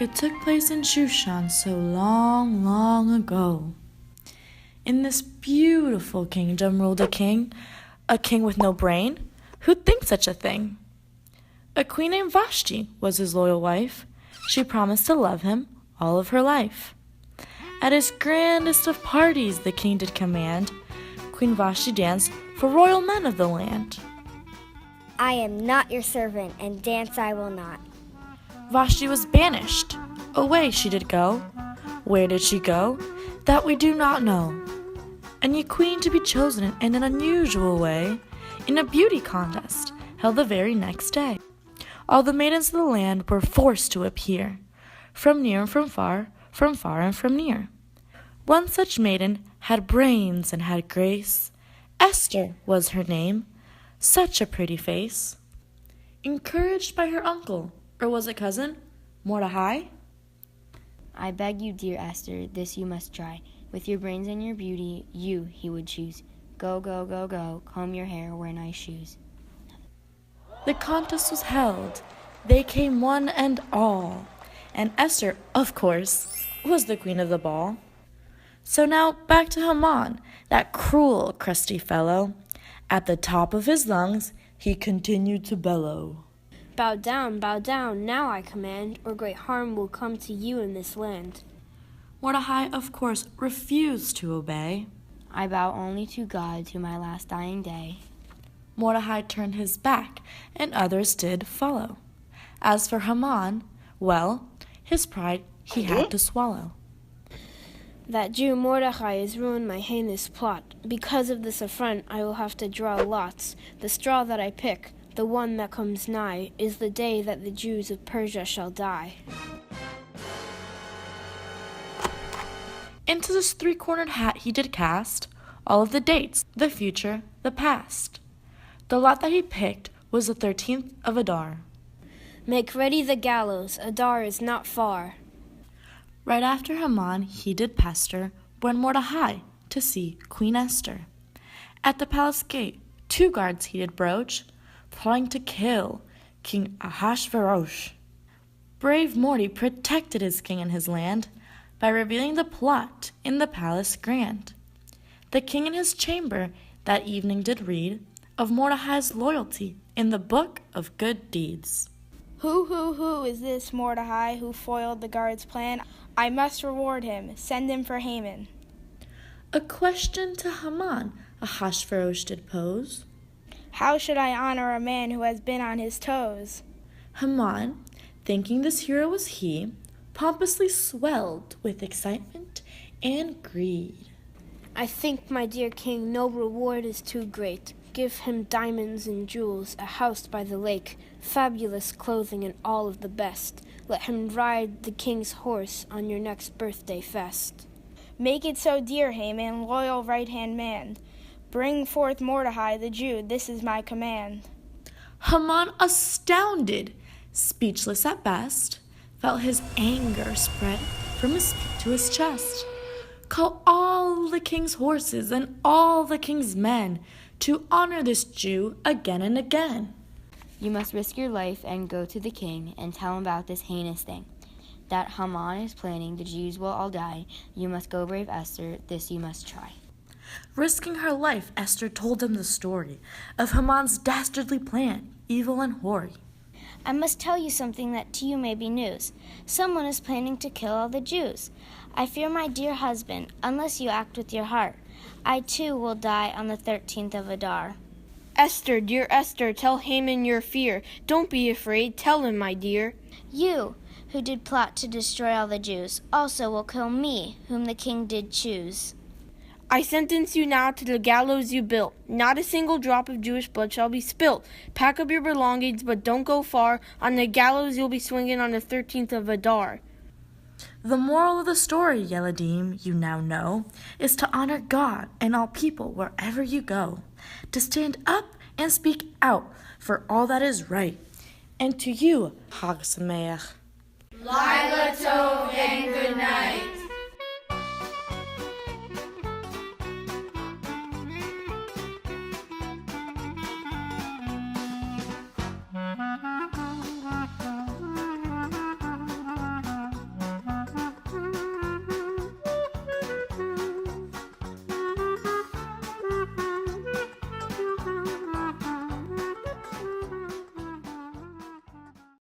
It took place in Shushan so long, long ago. In this beautiful kingdom ruled a king with no brain. Who'd think such a thing? A queen named Vashti was his loyal wife. She promised to love him all of her life. At his grandest of parties the king did command Queen Vashti danced for royal men of the land. I am not your servant, and dance I will not. Vashti was banished. Away she did go. Where did she go? That we do not know. A new queen to be chosen in an unusual way, in a beauty contest held the very next day. All the maidens of the land were forced to appear, from near and from far and from near. One such maiden had brains and had grace. Esther was her name, such a pretty face. Encouraged by her uncle, or was it cousin, Mordecai? I beg you, dear Esther, this you must try. With your brains and your beauty, you he would choose. Go, go, go, go, comb your hair, wear nice shoes. The contest was held. They came one and all. And Esther, of course, was the queen of the ball. So now back to Haman, that cruel, crusty fellow. At the top of his lungs, he continued to bellow. Bow down, now I command, or great harm will come to you in this land. Mordecai, of course, refused to obey. I bow only to God to my last dying day. Mordecai turned his back, and others did follow. As for Haman, well, his pride he had to swallow. That Jew Mordecai has ruined my heinous plot. Because of this affront, I will have to draw lots. The straw that I pick, the one that comes nigh, is the day that the Jews of Persia shall die. Into this three-cornered hat he did cast all of the dates, the future, the past. The lot that he picked was the 13th of Adar. Make ready the gallows, Adar is not far. Right after Haman he did pester, went Mordecai to see Queen Esther. At the palace gate 2 guards he did broach, plotting to kill King Ahasuerus. Brave Morty protected his king and his land by revealing the plot in the palace grand. The king in his chamber that evening did read of Mordecai's loyalty in the book of good deeds. Who is this Mordecai who foiled the guard's plan? I must reward him. Send him for Haman. A question to Haman Ahasuerus did pose. How should I honor a man who has been on his toes? Haman, thinking this hero was he, pompously swelled with excitement and greed. I think, my dear king, no reward is too great. Give him diamonds and jewels, a house by the lake, fabulous clothing and all of the best. Let him ride the king's horse on your next birthday fest. Make it so dear, Haman, loyal right-hand man. Bring forth Mordecai the Jew, this is my command. Haman, astounded, speechless at best, felt his anger spread from his feet to his chest. Call all the king's horses and all the king's men to honor this Jew again and again. You must risk your life and go to the king and tell him about this heinous thing. That Haman is planning, the Jews will all die. You must go, brave Esther, this you must try. Risking her life, Esther told him the story of Haman's dastardly plan, evil and hoary. I must tell you something that to you may be news. Someone is planning to kill all the Jews. I fear my dear husband, unless you act with your heart. I too will die on the 13th of Adar. Esther, dear Esther, tell Haman your fear. Don't be afraid, tell him, my dear. You, who did plot to destroy all the Jews, also will kill me, whom the king did choose. I sentence you now to the gallows you built. Not a single drop of Jewish blood shall be spilt. Pack up your belongings, but don't go far. On the gallows you'll be swinging on the 13th of Adar. The moral of the story, Yeladim, you now know, is to honor God and all people wherever you go, to stand up and speak out for all that is right. And to you, Chag Sameach. Lila Tov and good night.